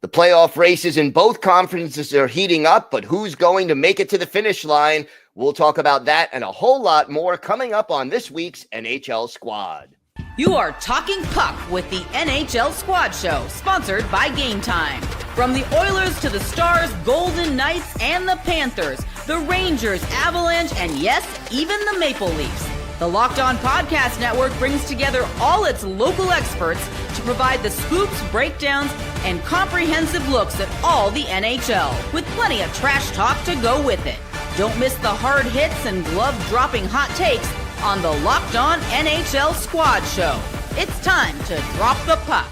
The playoff races in both conferences are heating up, but who's going to make it to the finish line? We'll talk about that and a whole lot more coming up on this week's NHL Squad. You are talking puck with the NHL Squad Show, sponsored by Game Time. From the Oilers to the Stars, Golden Knights, and the Panthers, the Rangers, Avalanche, and yes, even the Maple Leafs. The Locked On Podcast Network brings together all its local experts to provide the scoops, breakdowns, and comprehensive looks at all the NHL, with plenty of trash talk to go with it. Don't miss the hard hits and glove-dropping hot takes on the Locked On NHL Squad Show. It's time to drop the puck.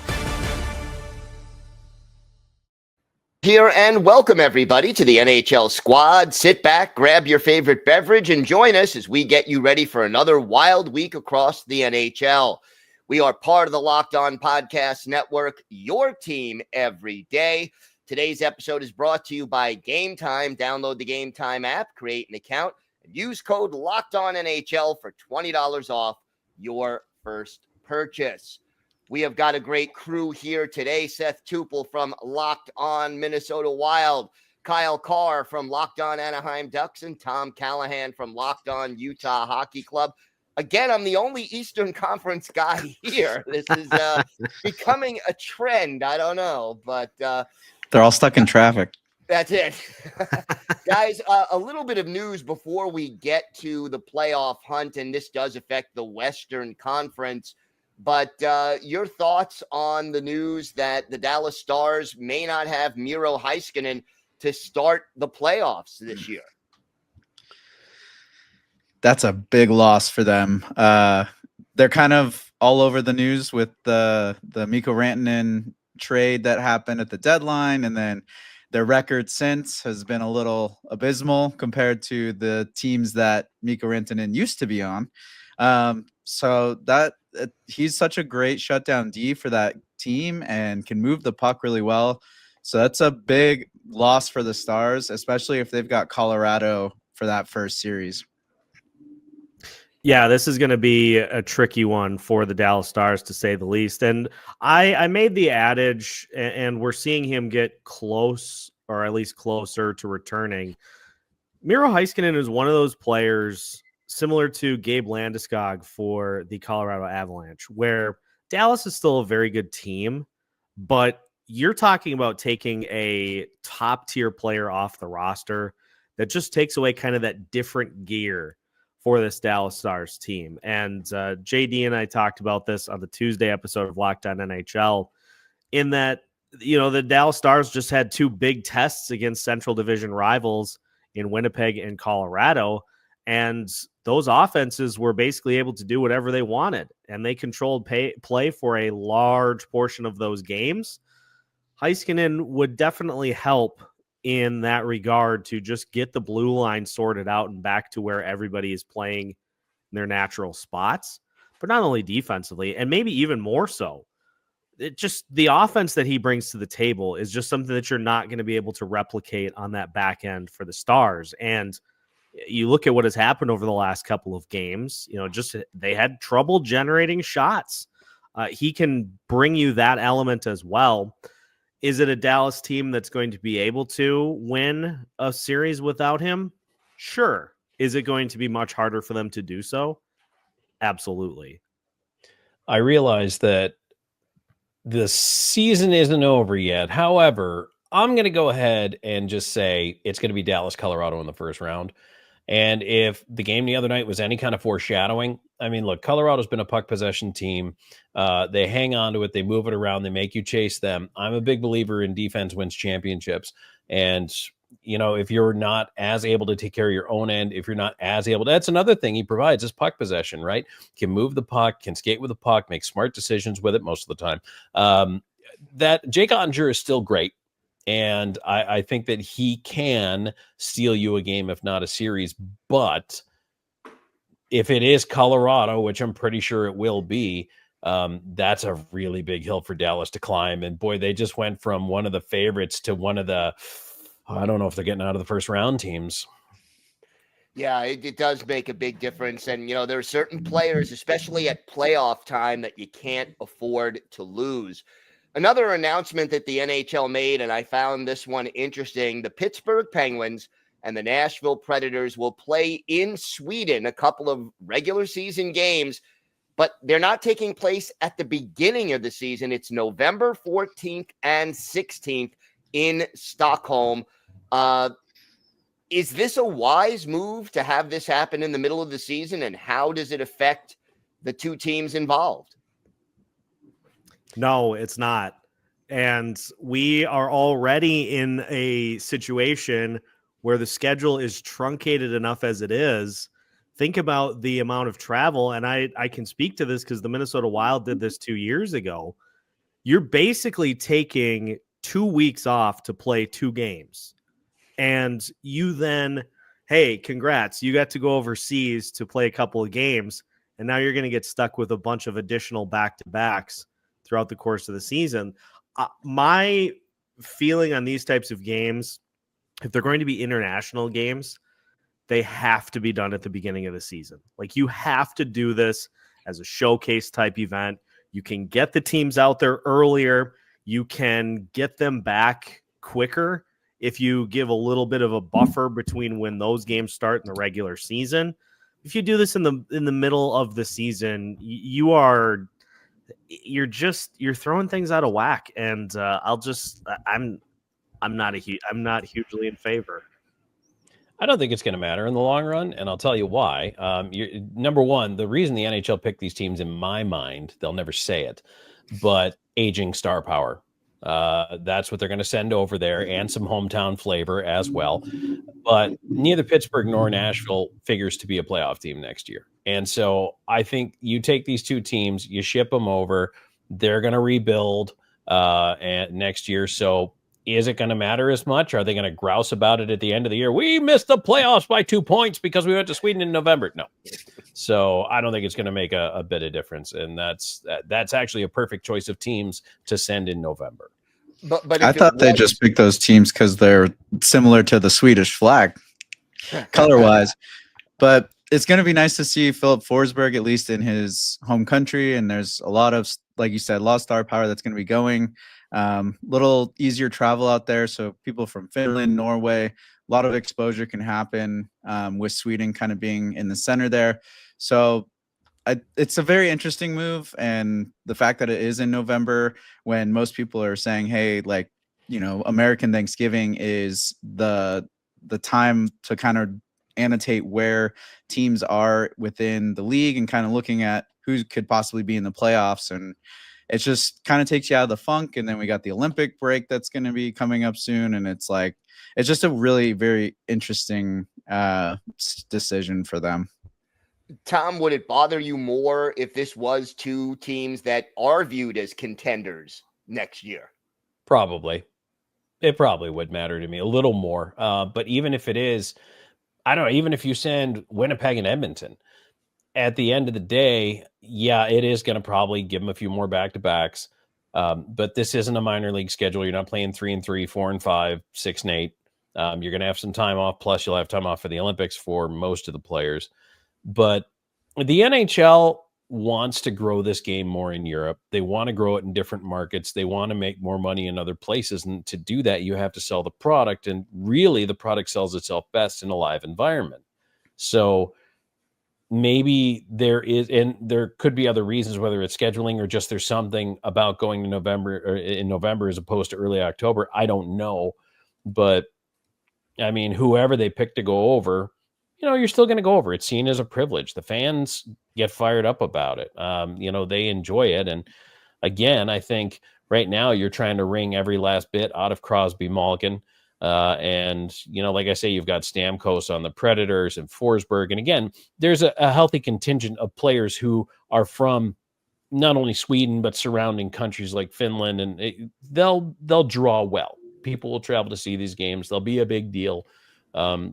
Here and welcome everybody to the NHL Squad. Sit back, grab your favorite beverage, and join us as we get you ready for another wild week across the NHL. We are part of the Locked On Podcast Network, your team every day. Today's episode is brought to you by Game Time. Download the Game Time app, create an account, and use code LOCKEDONNHL for $20 off your first purchase. We have got a great crew here today. Seth Toupal from Locked On Minnesota Wild, Kyle Kjer from Locked On Anaheim Ducks, and Tom Callahan from Locked On Utah Hockey Club. Again, I'm the only Eastern Conference guy here. This is becoming a trend. I don't know, but they're all stuck in traffic. That's it. Guys, a little bit of news before we get to the playoff hunt, and this does affect the Western Conference. But your thoughts on the news that the Dallas Stars may not have Miro Heiskanen to start the playoffs this year? That's a big loss for them. They're kind of all over the news with the Mikko Rantanen trade that happened at the deadline, and then their record since has been a little abysmal compared to the teams that Mikko Rantanen used to be on. So that he's such a great shutdown D for that team and can move the puck really well. So that's a big loss for the Stars, especially if they've got Colorado for that first series. Yeah, this is going to be a tricky one for the Dallas Stars, to say the least. And I made the adage, and we're seeing him get close, or at least closer to returning. Miro Heiskanen is one of those players similar to Gabe Landeskog for the Colorado Avalanche, where Dallas is still a very good team, but you're talking about taking a top-tier player off the roster that just takes away kind of that different gear for this Dallas Stars team. And JD and I talked about this on the Tuesday episode of Locked On NHL, in that, you know, the Dallas Stars just had two big tests against Central Division rivals in Winnipeg and Colorado, and those offenses were basically able to do whatever they wanted, and they controlled play for a large portion of those games. Heiskanen would definitely help in that regard to just get the blue line sorted out and back to where everybody is playing in their natural spots, but not only defensively, and maybe even more so. It just, the offense that he brings to the table is just something that you're not going to be able to replicate on that back end for the Stars. And you look at what has happened over the last couple of games, you know, just they had trouble generating shots. He can bring you that element as well. Is it a Dallas team that's going to be able to win a series without him? Sure. Is it going to be much harder for them to do so? Absolutely. I realize that the season isn't over yet. However, I'm going to go ahead and just say it's going to be Dallas, Colorado in the first round. And if the game the other night was any kind of foreshadowing, I mean, look, Colorado's been a puck possession team. They hang on to it. They move it around. They make you chase them. I'm a big believer in defense wins championships. And, you know, if you're not as able to take care of your own end, if you're not as able to, that's another thing he provides is puck possession, right? Can move the puck, can skate with the puck, make smart decisions with it most of the time. That Jake Ottinger is still great. And I think that he can steal you a game, if not a series. But if it is Colorado, which I'm pretty sure it will be, that's a really big hill for Dallas to climb. And boy, they just went from one of the favorites to one of the, I don't know if they're getting out of the first round teams. Yeah, it does make a big difference. And, you know, there are certain players, especially at playoff time, that you can't afford to lose. Another announcement that the NHL made, and I found this one interesting, the Pittsburgh Penguins and the Nashville Predators will play in Sweden a couple of regular season games, but they're not taking place at the beginning of the season. It's November 14th and 16th in Stockholm. Is this a wise move to have this happen in the middle of the season, and how does it affect the two teams involved? No, it's not. And we are already in a situation where the schedule is truncated enough as it is. Think about the amount of travel, and I can speak to this because the Minnesota Wild did this 2 years ago. You're basically taking 2 weeks off to play 2 games. And you then, hey, congrats, you got to go overseas to play a couple of games, and now you're going to get stuck with a bunch of additional back-to-backs throughout the course of the season. My feeling on these types of games, if they're going to be international games, they have to be done at the beginning of the season. Like, you have to do this as a showcase type event. You can get the teams out there earlier. You can get them back quicker if you give a little bit of a buffer between when those games start in the regular season. If you do this in the middle of the season, you're throwing things out of whack. And I'm not hugely in favor. I don't think it's going to matter in the long run, and I'll tell you why. Number one, the reason the NHL picked these teams, in my mind, they'll never say it, but aging star power. That's what they're going to send over there, and some hometown flavor as well. But neither Pittsburgh nor Nashville figures to be a playoff team next year. And so I think you take these two teams, you ship them over, they're going to rebuild and next year. So is it going to matter as much? Are they going to grouse about it at the end of the year? We missed the playoffs by 2 points because we went to Sweden in November. No. So I don't think it's going to make a bit of difference. And that's actually a perfect choice of teams to send in November. But I thought they just picked those teams because they're similar to the Swedish flag color-wise. But it's going to be nice to see Philip Forsberg at least in his home country. And there's a lot of, like you said, a lot of star power that's going to be going. Little easier travel out there. So people from Finland, Norway, a lot of exposure can happen with Sweden kind of being in the center there. So it's a very interesting move. And the fact that it is in November when most people are saying, hey, like, you know, American Thanksgiving is the time to kind of annotate where teams are within the league and kind of looking at who could possibly be in the playoffs. And it just kind of takes you out of the funk. And then we got the Olympic break that's going to be coming up soon. And it's like, it's just a really very interesting decision for them. Tom, would it bother you more if this was two teams that are viewed as contenders next year? Probably. It probably would matter to me a little more. But even if it is, I don't know, even if you send Winnipeg and Edmonton, at the end of the day, yeah, it is going to probably give them a few more back-to-backs. But this isn't a minor league schedule. You're not playing 3-3, 4-5, 6-8. You're going to have some time off. Plus, you'll have time off for the Olympics for most of the players. But the NHL wants to grow this game more in Europe. They want to grow it in different markets. They want to make more money in other places. And to do that, you have to sell the product. And really, the product sells itself best in a live environment. So maybe there is, and there could be other reasons, whether it's scheduling or just there's something about going to November or in November as opposed to early October. I don't know. But I mean, whoever they pick to go over, you know, you're still going to go over. It's seen as a privilege. The fans get fired up about it. You know, they enjoy it. And again, I think right now you're trying to wring every last bit out of Crosby, Malkin. And, you know, like I say, you've got Stamkos on the Predators and Forsberg. And again, there's a healthy contingent of players who are from not only Sweden, but surrounding countries like Finland. And they'll draw well. People will travel to see these games. They'll be a big deal.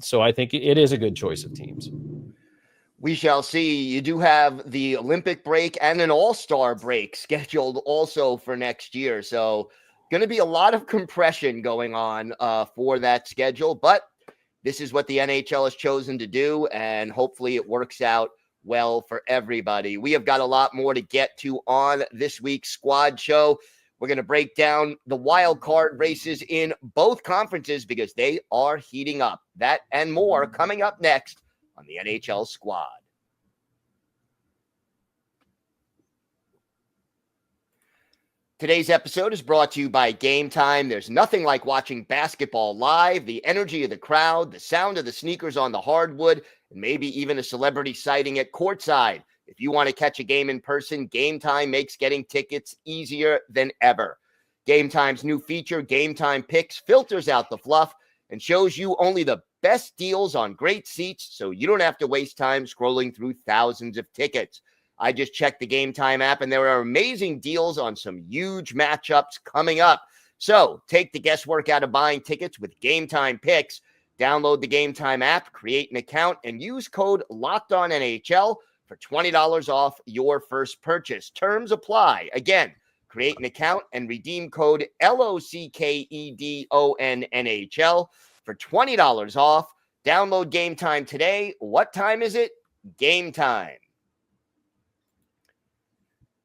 So I think it is a good choice of teams. We shall see. You do have the Olympic break and an all-star break scheduled also for next year. So going to be a lot of compression going on for that schedule. But this is what the NHL has chosen to do, and hopefully it works out well for everybody. We have got a lot more to get to on this week's Squad Show. We're going to break down the wild card races in both conferences because they are heating up. That and more coming up next on the NHL Squad. Today's episode is brought to you by Game Time. There's nothing like watching basketball live, the energy of the crowd, the sound of the sneakers on the hardwood, and maybe even a celebrity sighting at courtside. If you want to catch a game in person, Game Time makes getting tickets easier than ever. Game Time's new feature, Game Time Picks, filters out the fluff and shows you only the best deals on great seats so you don't have to waste time scrolling through thousands of tickets. I just checked the Game Time app, and there are amazing deals on some huge matchups coming up. So take the guesswork out of buying tickets with Game Time Picks. Download the Game Time app, create an account, and use code LOCKEDONNHL for $20 off your first purchase. Terms apply. Again, create an account and redeem code LOCKEDONNHL for $20 off. Download Game Time today. What time is it? Game Time.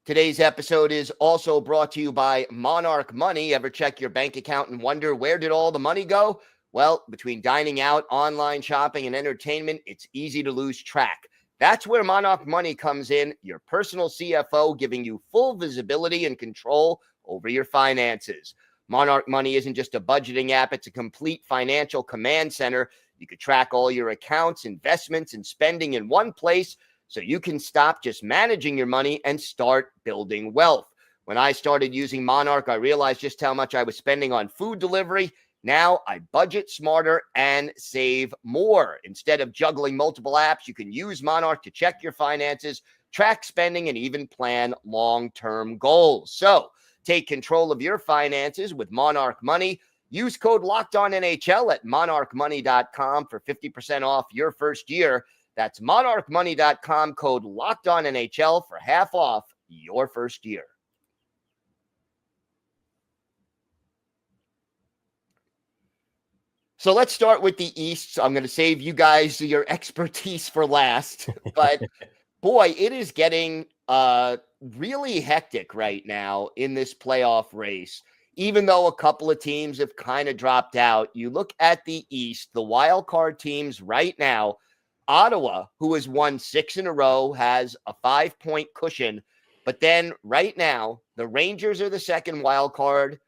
Today's episode is also brought to you by Monarch Money. Ever check your bank account and wonder where did all the money go? Well, between dining out, online shopping, and entertainment, it's easy to lose track. That's where Monarch Money comes in, your personal CFO, giving you full visibility and control over your finances. Monarch Money isn't just a budgeting app, it's a complete financial command center. You can track all your accounts, investments, and spending in one place, so you can stop just managing your money and start building wealth. When I started using Monarch, I realized just how much I was spending on food delivery. Now I budget smarter and save more. Instead of juggling multiple apps, you can use Monarch to check your finances, track spending, and even plan long-term goals. So take control of your finances with Monarch Money. Use code LOCKEDONNHL at monarchmoney.com for 50% off your first year. That's monarchmoney.com, code LOCKEDONNHL for half off your first year. So let's start with the East. I'm going to save you guys your expertise for last. But boy, it is getting really hectic right now in this playoff race. Even though a couple of teams have kind of dropped out, you look at the East, the wild card teams right now. Ottawa, who has won 6 in a row, has a 5-point cushion. But then right now, the Rangers are the second wild card.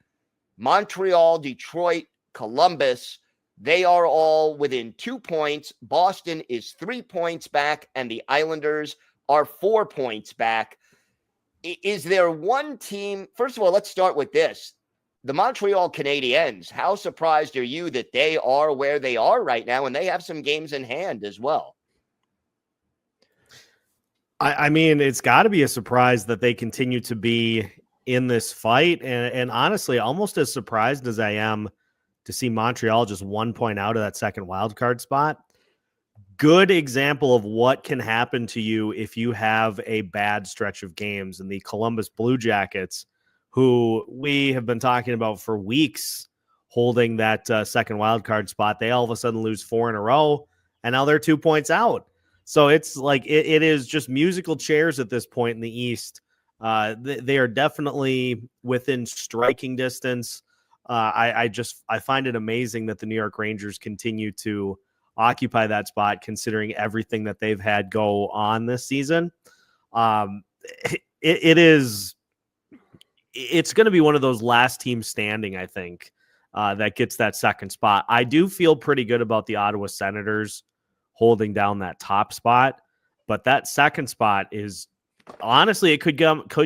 Montreal, Detroit, Columbus, they are all within 2 points. Boston is 3 points back, and the Islanders are 4 points back. Is there one team? First of all, let's start with this. The Montreal Canadiens, how surprised are you that they are where they are right now, and they have some games in hand as well? I mean, it's got to be a surprise that they continue to be in this fight. And honestly, almost as surprised as I am to see Montreal just 1 point out of that second wild card spot. Good example of what can happen to you if you have a bad stretch of games. And the Columbus Blue Jackets, who we have been talking about for weeks, holding that second wild card spot, they all of a sudden lose 4 in a row, and now they're 2 points out. So it's like it is just musical chairs at this point in the East. They are definitely within striking distance. I find it amazing that the New York Rangers continue to occupy that spot, considering everything that they've had go on this season. It's going to be one of those last teams standing, I think, that gets that second spot. I do feel pretty good about the Ottawa Senators holding down that top spot, but that second spot is honestly, it could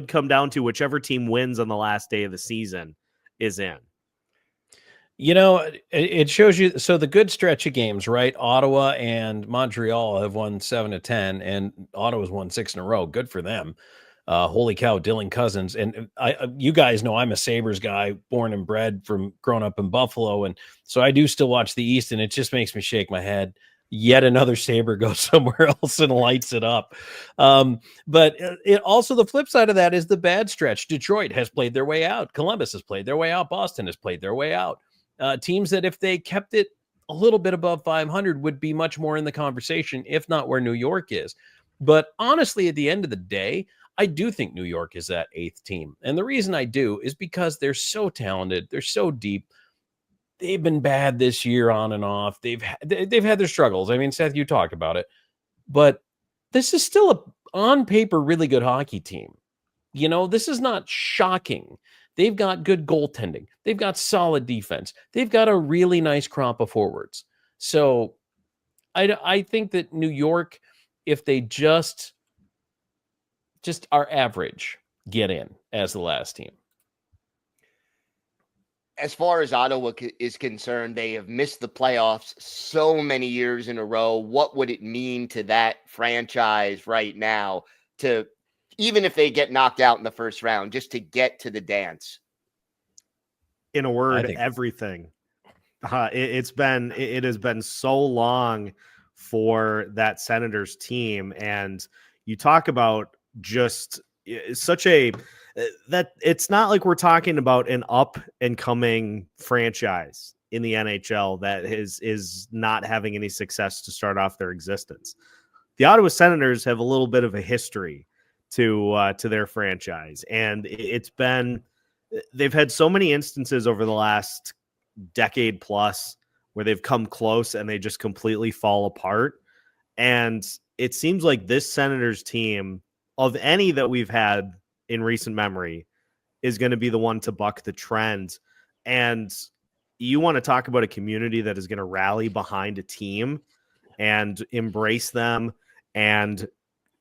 come down to whichever team wins on the last day of the season is in. You know, it shows you. So the good stretch of games, right? Ottawa and Montreal have won 7 of 10, and Ottawa's won 6 in a row. Good for them. Holy cow, Dylan Cousins. And you guys know I'm a Sabres guy, born and bred from growing up in Buffalo. And so I do still watch the East, and it just makes me shake my head. Yet another Sabre goes somewhere else and lights it up. But it also, the flip side of that is the bad stretch. Detroit has played their way out. Columbus has played their way out. Boston has played their way out. Teams that if they kept it a little bit above 500 would be much more in the conversation, if not where New York is. But honestly, at the end of the day, I do think New York is that 8th team. And the reason I do is because they're so talented. They're so deep. They've been bad this year on and off. They've had their struggles. I mean, Seth, you talked about it. But this is still a, on paper, really good hockey team. You know, this is not shocking. They've got good goaltending. They've got solid defense. They've got a really nice crop of forwards. So I think that New York, if they just are average, get in as the last team. As far as Ottawa is concerned, they have missed the playoffs so many years in a row. What would it mean to that franchise right now to, even if they get knocked out in the first round, just to get to the dance? In a word, everything. It has been so long for that Senators team. And you talk about just such a, that it's not like we're talking about an up and coming franchise in the NHL that is not having any success to start off their existence. The Ottawa Senators have a little bit of a history to their franchise, and they've had so many instances over the last decade plus where they've come close and they just completely fall apart. And it seems like this Senators team, of any that we've had in recent memory, is going to be the one to buck the trend. And you want to talk about a community that is going to rally behind a team and embrace them and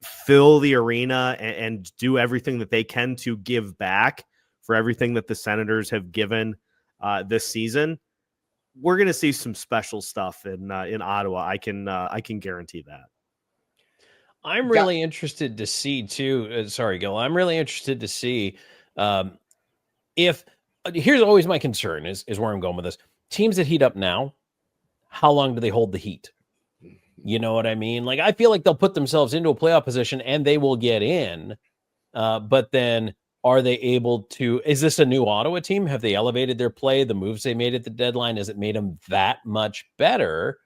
fill the arena and do everything that they can to give back for everything that the Senators have given this season. We're going to see some special stuff in Ottawa. I can guarantee that. I'm really interested to see too. Sorry, Gil. I'm really interested to see if here's always my concern is where I'm going with this. Teams that heat up now, how long do they hold the heat? You know what I mean? Like, I feel like they'll put themselves into a playoff position and they will get in. But then are they able to, is this a new Ottawa team? Have they elevated their play? The moves they made at the deadline, has it made them that much better?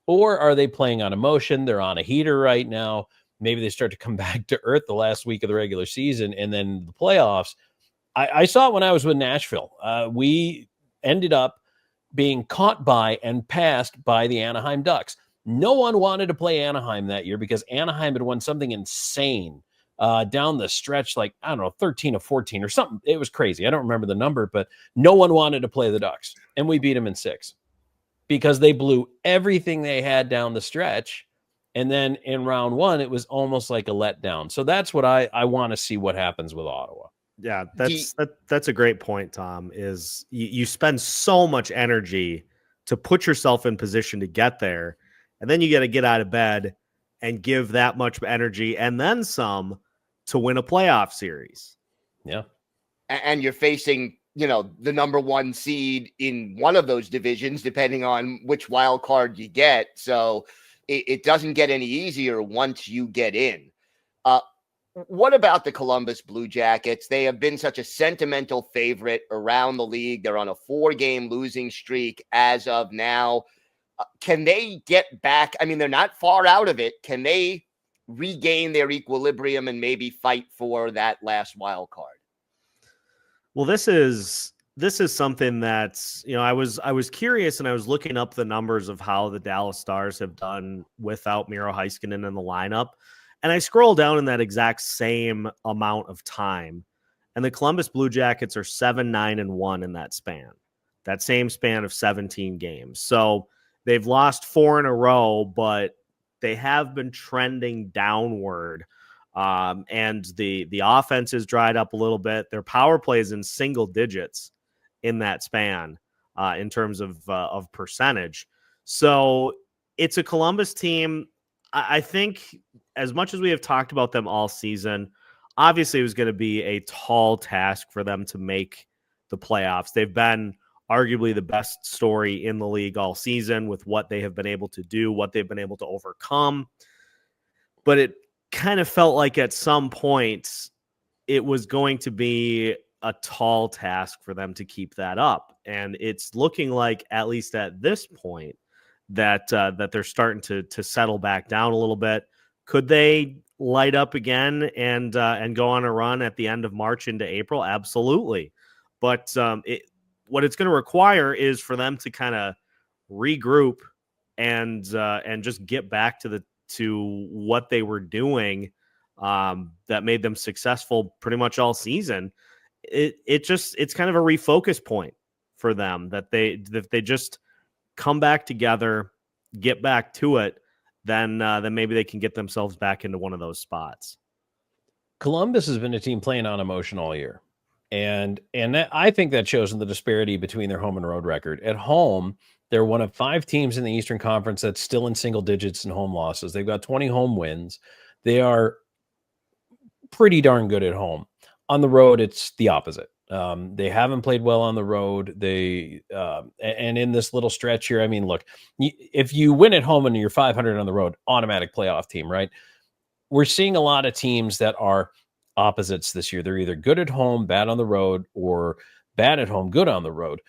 Or are they playing on emotion? They're on a heater right now. Maybe they start to come back to earth the last week of the regular season and then the playoffs. I saw it when I was with Nashville. We ended up being caught by and passed by the Anaheim Ducks. No one wanted to play Anaheim that year because Anaheim had won something insane down the stretch, like, I don't know, 13 or 14 or something. It was crazy. I don't remember the number, but no one wanted to play the Ducks. And we beat them in 6. Because they blew everything they had down the stretch. And then in round 1, it was almost like a letdown. So that's what I want to see what happens with Ottawa. Yeah, that's a great point, Tom, is you spend so much energy to put yourself in position to get there. And then you got to get out of bed and give that much energy and then some to win a playoff series. Yeah. And you're facing, the number 1 seed in one of those divisions, depending on which wild card you get. So it doesn't get any easier once you get in. What about the Columbus Blue Jackets? They have been such a sentimental favorite around the league. They're on a 4-game losing streak as of now. Can they get back? I mean, they're not far out of it. Can they regain their equilibrium and maybe fight for that last wild card? Well, this is something that's, I was curious and I was looking up the numbers of how the Dallas Stars have done without Miro Heiskanen in the lineup. And I scroll down in that exact same amount of time. And the Columbus Blue Jackets are 7-9-1 in that same span of 17 games. So they've lost 4 in a row, but they have been trending downward. And the offense has dried up a little bit. Their power play is in single digits in that span in terms of percentage. So it's a Columbus team. I think as much as we have talked about them all season, obviously it was going to be a tall task for them to make the playoffs. They've been arguably the best story in the league all season with what they have been able to do, what they've been able to overcome. But it kind of felt like at some point it was going to be a tall task for them to keep that up. And it's looking like, at least at this point, that they're starting to settle back down a little bit. Could they light up again and go on a run at the end of March into April? Absolutely. But what it's going to require is for them to kind of regroup and just get back to what they were doing that made them successful pretty much all season. It's kind of a refocus point for them that they just come back together, get back to it, then maybe they can get themselves back into one of those spots. Columbus has been a team playing on emotion all year. And I think that shows in the disparity between their home and road record. At home, they're one of 5 teams in the Eastern Conference that's still in single digits in home losses. They've got 20 home wins. They are pretty darn good at home. On the road, it's the opposite. They haven't played well on the road. And in this little stretch here, I mean, look, if you win at home and you're 500 on the road, automatic playoff team, right? We're seeing a lot of teams that are opposites this year. They're either good at home, bad on the road, or bad at home, good on the road.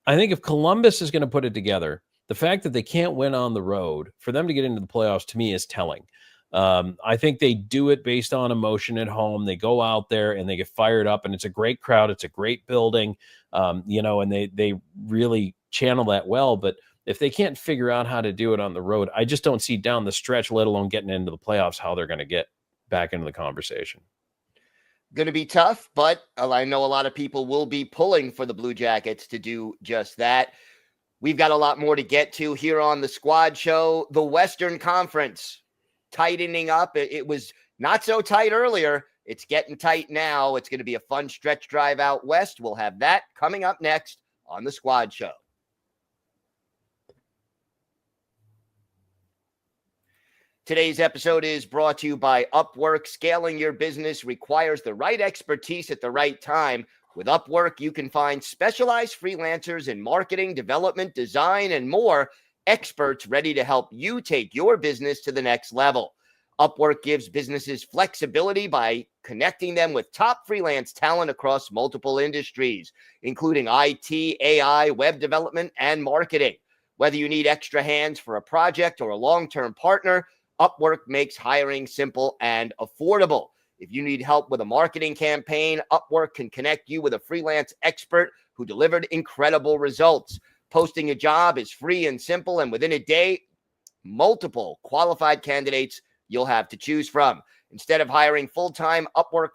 I think if Columbus is going to put it together, the fact that they can't win on the road, for them to get into the playoffs, to me, is telling. I think they do it based on emotion at home. They go out there and they get fired up, and it's a great crowd. It's a great building, and they really channel that well. But if they can't figure out how to do it on the road, I just don't see down the stretch, let alone getting into the playoffs, how they're going to get back into the conversation. Going to be tough, but I know a lot of people will be pulling for the Blue Jackets to do just that. We've got a lot more to get to here on the Squad Show. The Western Conference tightening up. It was not so tight earlier. It's getting tight now. It's going to be a fun stretch drive out west. We'll have that coming up next on the Squad Show. Today's episode is brought to you by Upwork. Scaling your business requires the right expertise at the right time. With Upwork, you can find specialized freelancers in marketing, development, design, and more, experts ready to help you take your business to the next level. Upwork gives businesses flexibility by connecting them with top freelance talent across multiple industries, including IT, AI, web development, and marketing. Whether you need extra hands for a project or a long-term partner, Upwork makes hiring simple and affordable. If you need help with a marketing campaign, Upwork can connect you with a freelance expert who delivered incredible results. Posting a job is free and simple, and within a day, multiple qualified candidates you'll have to choose from. Instead of hiring full-time, Upwork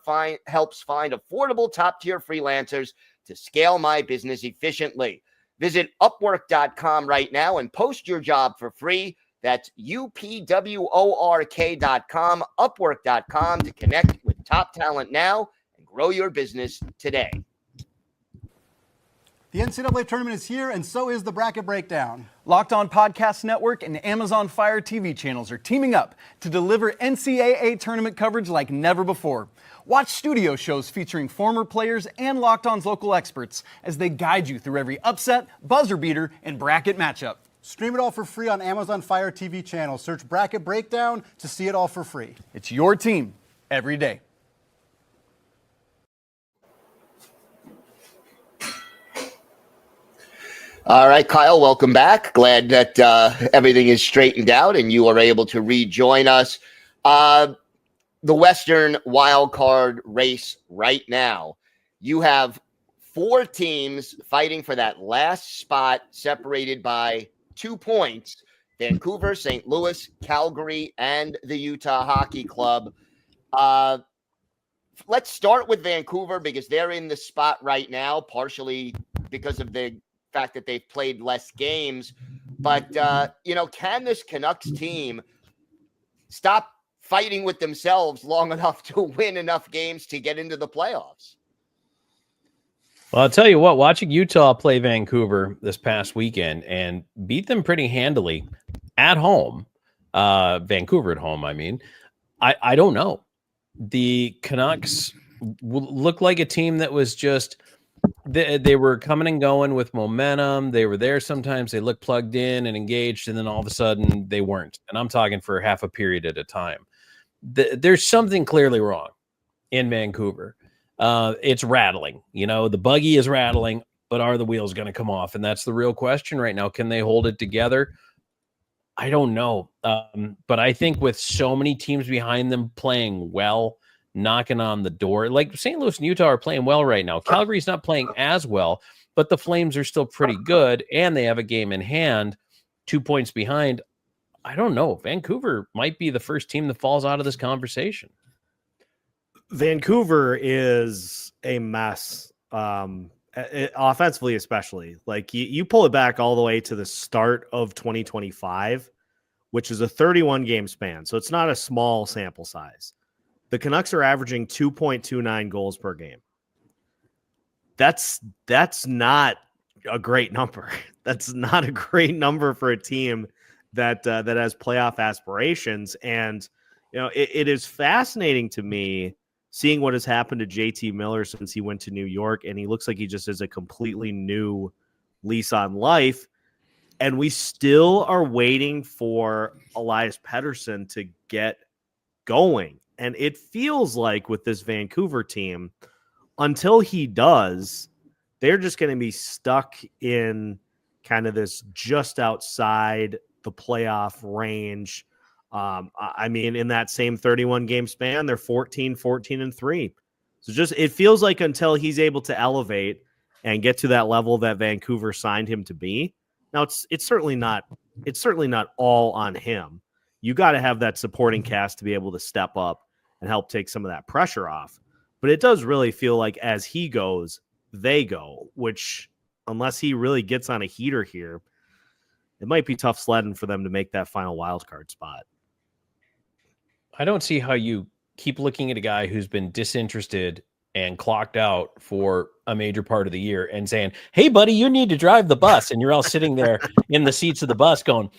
helps find affordable top-tier freelancers to scale my business efficiently. Visit Upwork.com right now and post your job for free. That's UPWORK.com, Upwork.com to connect with top talent now and grow your business today. The NCAA tournament is here, and so is the Bracket Breakdown. Locked On Podcast Network and Amazon Fire TV channels are teaming up to deliver NCAA tournament coverage like never before. Watch studio shows featuring former players and Locked On's local experts as they guide you through every upset, buzzer beater, and bracket matchup. Stream it all for free on Amazon Fire TV channel. Search Bracket Breakdown to see it all for free. It's your team every day. All right, Kyle, welcome back. Glad that everything is straightened out and you are able to rejoin us. The Western Wildcard race right now, you have 4 teams fighting for that last spot, separated by 2 points: Vancouver, St. Louis, Calgary, and the Utah Hockey Club. Let's start with Vancouver because they're in the spot right now, partially because of the fact that they've played less games. But, can this Canucks team stop fighting with themselves long enough to win enough games to get into the playoffs? Well, I'll tell you what, watching Utah play Vancouver this past weekend and beat them pretty handily at home, Vancouver at home, I mean, I don't know. The Canucks look like a team that was just, they were coming and going with momentum. They were there sometimes. They looked plugged in and engaged, and then all of a sudden they weren't. And I'm talking for half a period at a time. There's something clearly wrong in Vancouver. It's rattling, the buggy is rattling, but are the wheels going to come off? And that's the real question right now. Can they hold it together? I don't know. But I think with so many teams behind them playing well, knocking on the door, like St. Louis and Utah are playing well right now. Calgary's not playing as well, but the Flames are still pretty good, and they have a game in hand, 2 points behind. I don't know. Vancouver might be the first team that falls out of this conversation. Vancouver is a mess, offensively especially. Like you pull it back all the way to the start of 2025, which is a 31 game span, so it's not a small sample size. The Canucks are averaging 2.29 goals per game. That's not a great number. That's not a great number for a team that has playoff aspirations. And it is fascinating to me seeing what has happened to JT Miller since he went to New York, and he looks like he just has a completely new lease on life. And we still are waiting for Elias Pettersson to get going. And it feels like with this Vancouver team, until he does, they're just going to be stuck in kind of this just outside the playoff range. I mean, in that same 31 game span, they're 14-3. So it feels like until he's able to elevate and get to that level that Vancouver signed him to be. Now it's certainly not all on him. You got to have that supporting cast to be able to step up and help take some of that pressure off. But it does really feel like as he goes, they go, which unless he really gets on a heater here, it might be tough sledding for them to make that final wild card spot. I don't see how you keep looking at a guy who's been disinterested and clocked out for a major part of the year and saying, hey, buddy, you need to drive the bus. And you're all sitting there in the seats of the bus going,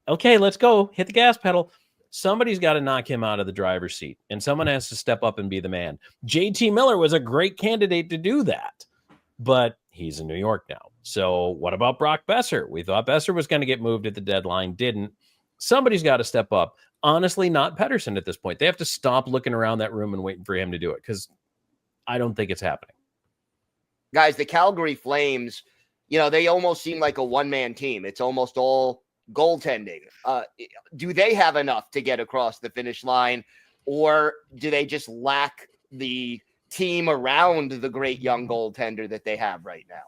okay, let's go. Hit the gas pedal. Somebody's got to knock him out of the driver's seat, and someone has to step up and be the man. JT Miller was a great candidate to do that, but he's in New York now. So what about Brock Besser? We thought Besser was going to get moved at the deadline. Didn't. Somebody's got to step up. Honestly, not Pettersson at this point. They have to stop looking around that room and waiting for him to do it, because I don't think it's happening. Guys, the Calgary Flames, they almost seem like a one-man team. It's almost all goaltending. Do they have enough to get across the finish line, or do they just lack the team around the great young goaltender that they have right now?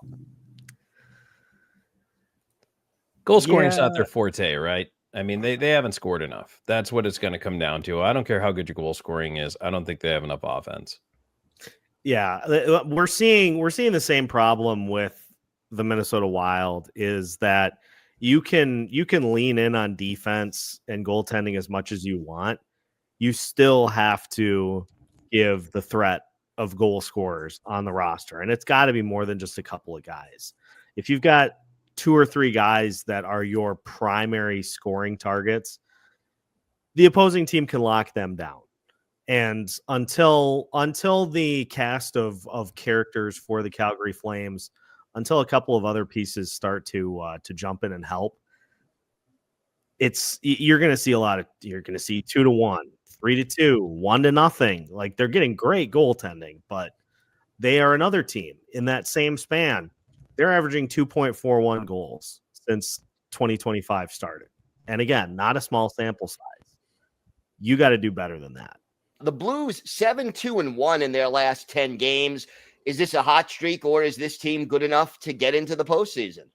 Goal scoring's not their forte, right? I mean, they haven't scored enough. That's what it's going to come down to. I don't care how good your goal scoring is. I don't think they have enough offense. Yeah, we're seeing the same problem with the Minnesota Wild, is that you can lean in on defense and goaltending as much as you want. You still have to give the threat of goal scorers on the roster, and it's got to be more than just a couple of guys. If you've got 2 or 3 guys that are your primary scoring targets, the opposing team can lock them down. And until the cast of characters for the Calgary Flames, until a couple of other pieces start to jump in and help, you're going to see 2-1, 3-2, 1-0. Like, they're getting great goaltending, but they are another team in that same span. They're averaging 2.41 goals since 2025 started. And again, not a small sample size. You got to do better than that. The Blues 7-2-1 in their last 10 games. Is this a hot streak, or is this team good enough to get into the postseason?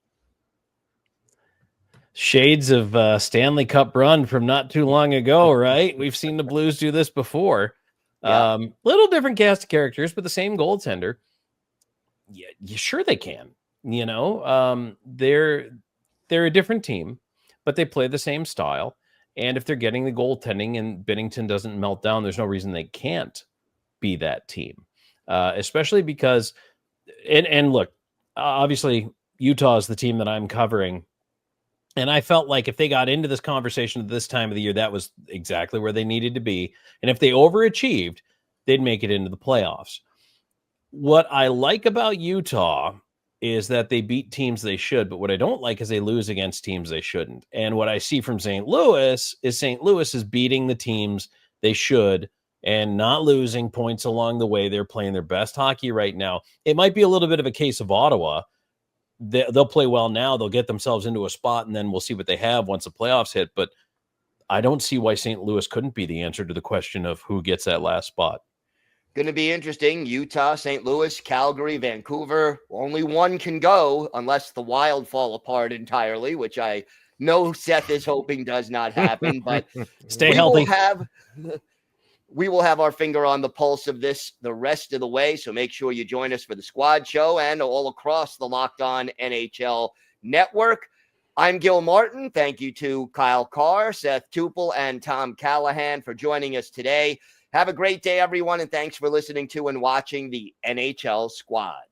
Shades of Stanley Cup run from not too long ago, right? We've seen the Blues do this before. Yeah. Little different cast of characters, but the same goaltender. Yeah, sure they can. They're a different team, but they play the same style. And if they're getting the goaltending and Binnington doesn't melt down, there's no reason they can't be that team. Especially because, and look, obviously Utah is the team that I'm covering. And I felt like if they got into this conversation at this time of the year, that was exactly where they needed to be. And if they overachieved, they'd make it into the playoffs. What I like about Utah is that they beat teams they should, but what I don't like is they lose against teams they shouldn't. And what I see from St. Louis is beating the teams they should and not losing points along the way. They're playing their best hockey right now. It might be a little bit of a case of Ottawa, they'll play well now. They'll get themselves into a spot, and then we'll see what they have once the playoffs hit. But I don't see why St. Louis couldn't be the answer to the question of who gets that last spot. Going to be interesting. Utah, St. Louis, Calgary, Vancouver. Only one can go unless the Wild fall apart entirely, which I know Seth is hoping does not happen. But Stay healthy. We will have our finger on the pulse of this the rest of the way. So make sure you join us for the Squad Show and all across the Locked On NHL network. I'm Gil Martin. Thank you to Kyle Kjer, Seth Toupal, and Tom Callahan for joining us today. Have a great day, everyone, and thanks for listening to and watching the NHL Squad.